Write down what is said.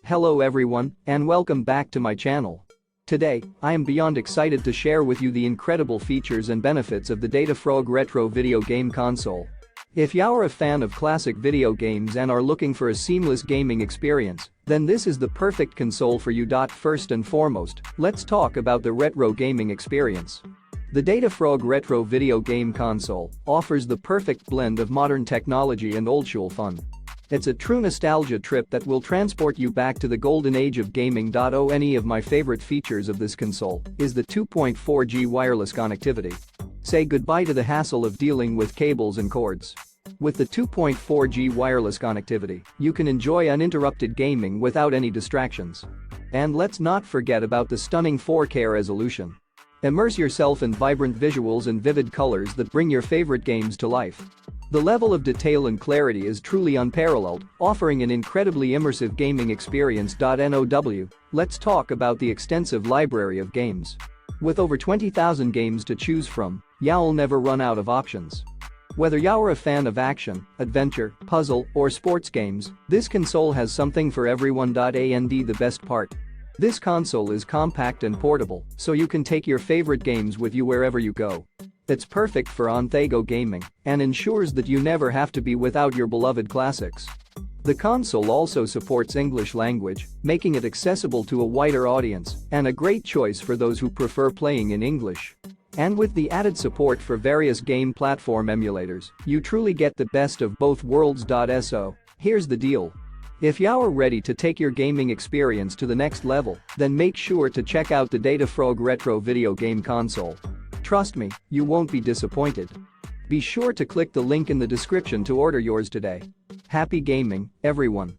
Hello everyone, and welcome back to my channel. Today, I am beyond excited to share with you the incredible features and benefits of the Datafrog Retro video game console. If you're a fan of classic video games and are looking for a seamless gaming experience, then this is the perfect console for you. First and foremost, let's talk about the retro gaming experience. The Datafrog Retro video game console offers the perfect blend of modern technology and old-school fun. It's a true nostalgia trip that will transport you back to the golden age of gaming. One of my favorite features of this console is the 2.4G wireless connectivity. Say goodbye to the hassle of dealing with cables and cords. With the 2.4G wireless connectivity, you can enjoy uninterrupted gaming without any distractions. And let's not forget about the stunning 4K resolution. Immerse yourself in vibrant visuals and vivid colors that bring your favorite games to life. The level of detail and clarity is truly unparalleled, offering an incredibly immersive gaming experience. Let's talk about the extensive library of games. With over 20,000 games to choose from, you'll never run out of options. Whether you're a fan of action, adventure, puzzle, or sports games, this console has something for everyone. And the best part? This console is compact and portable, so you can take your favorite games with you wherever you go. It's perfect for on-the-go gaming and ensures that you never have to be without your beloved classics. The console also supports English language, making it accessible to a wider audience and a great choice for those who prefer playing in English. And with the added support for various game platform emulators, you truly get the best of both worlds. So, here's the deal. If you're ready to take your gaming experience to the next level, then make sure to check out the Datafrog Retro video game console. Trust me, you won't be disappointed. Be sure to click the link in the description to order yours today. Happy gaming, everyone.